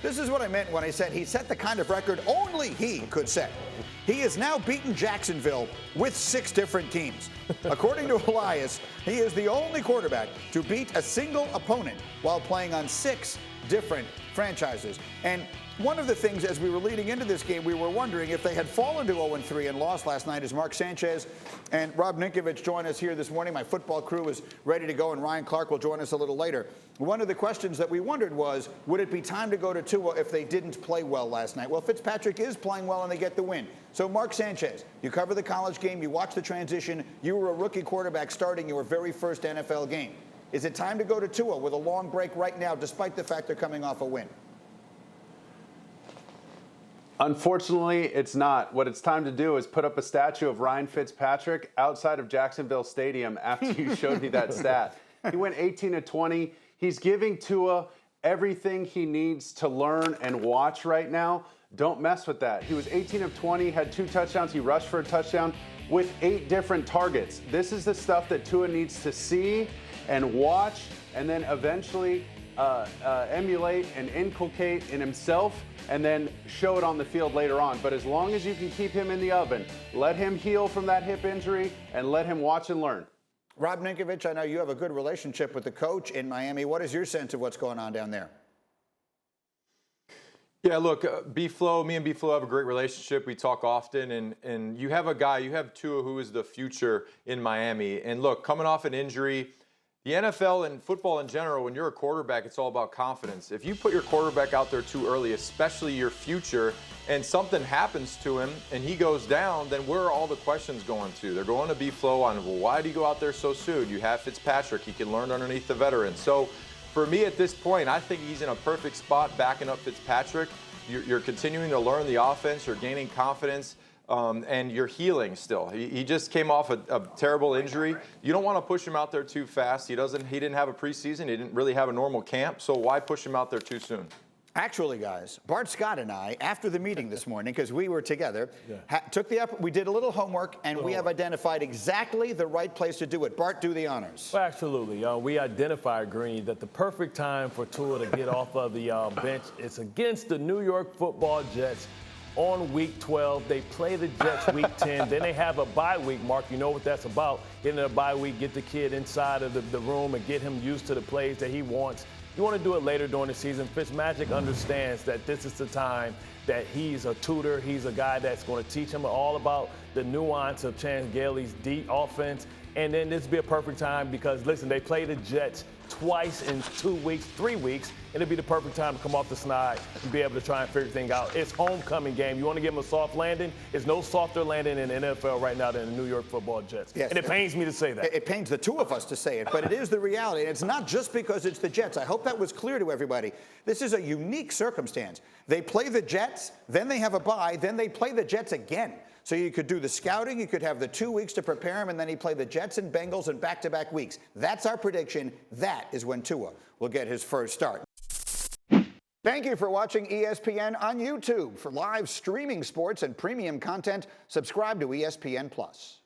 This is what I meant when I said he set the kind of record only he could set. He has now beaten Jacksonville with 6 different teams. According to Elias, he is the only quarterback to beat a single opponent while playing on 6 different franchises. And one of the things as we were leading into this game, we were wondering if they had fallen to 0-3 and lost last night as Mark Sanchez and Rob Ninkovich join us here this morning. My football crew is ready to go, and Ryan Clark will join us a little later. One of the questions that we wondered was, would it be time to go to Tua if they didn't play well last night? Well, Fitzpatrick is playing well and they get the win. So Mark Sanchez, you cover the college game, you watch the transition, you were a rookie quarterback starting your very first NFL game. Is it time to go to Tua with a long break right now, despite the fact they're coming off a win? Unfortunately, it's not. What it's time to do is put up a statue of Ryan Fitzpatrick outside of Jacksonville Stadium after you showed me that stat. He went 18-20. He's giving Tua everything he needs to learn and watch right now. Don't mess with that. He was 18-20, had 2 touchdowns. He rushed for a touchdown with 8 different targets. This is the stuff that Tua needs to see and watch and then eventually emulate and inculcate in himself and then show it on the field later on. But as long as you can keep him in the oven, let him heal from that hip injury and let him watch and learn. Rob Ninkovich, I know you have a good relationship with the coach in Miami. What is your sense of what's going on down there? Yeah, look, B-Flow, me and B-Flow have a great relationship. We talk often, and you have a guy, you have Tua, who is the future in Miami. And look, coming off an injury, the NFL and football in general, when you're a quarterback, it's all about confidence. If you put your quarterback out there too early, especially your future, and something happens to him and he goes down, then where are all the questions going to? They're going to be flow on, well, why did he go out there so soon? You have Fitzpatrick. He can learn underneath the veteran. So for me at this point, I think he's in a perfect spot backing up Fitzpatrick. You're continuing to learn the offense. You're gaining confidence. And you're healing still. He just came off a terrible injury. You don't want to push him out there too fast. He didn't have a preseason. He didn't really have a normal camp. So why push him out there too soon? Actually, guys, Bart Scott and I, after the meeting this morning, because we were together, we did a little homework, and we have identified exactly the right place to do it. Bart, do the honors. Well, absolutely. We identified, Green, that the perfect time for Tua to get off of the bench is against the New York Football Jets. On week 12, they play the Jets week 10. Then they have a bye week, Mark. You know what that's about. Getting a bye week, get the kid inside of the room and get him used to the plays that he wants. You want to do it later during the season. Fitzmagic understands that this is the time that he's a tutor. He's a guy that's going to teach him all about the nuance of Chan Gailey's deep offense. And then this would be a perfect time because, listen, they play the Jets twice in 2 weeks, 3 weeks, and it'd be the perfect time to come off the snide and be able to try and figure things out. It's homecoming game. You want to give them a soft landing? There's no softer landing in the NFL right now than the New York Football Jets. Yes. And it pains me to say that. It pains the two of us to say it, but it is the reality. And it's not just because it's the Jets. I hope that was clear to everybody. This is a unique circumstance. They play the Jets, then they have a bye, then they play the Jets again. So you could do the scouting, you could have the 2 weeks to prepare him, and then he play the Jets and Bengals in back-to-back weeks. That's our prediction. That is when Tua will get his first start. Thank you for watching ESPN on YouTube. For live streaming sports and premium content, subscribe to ESPN+.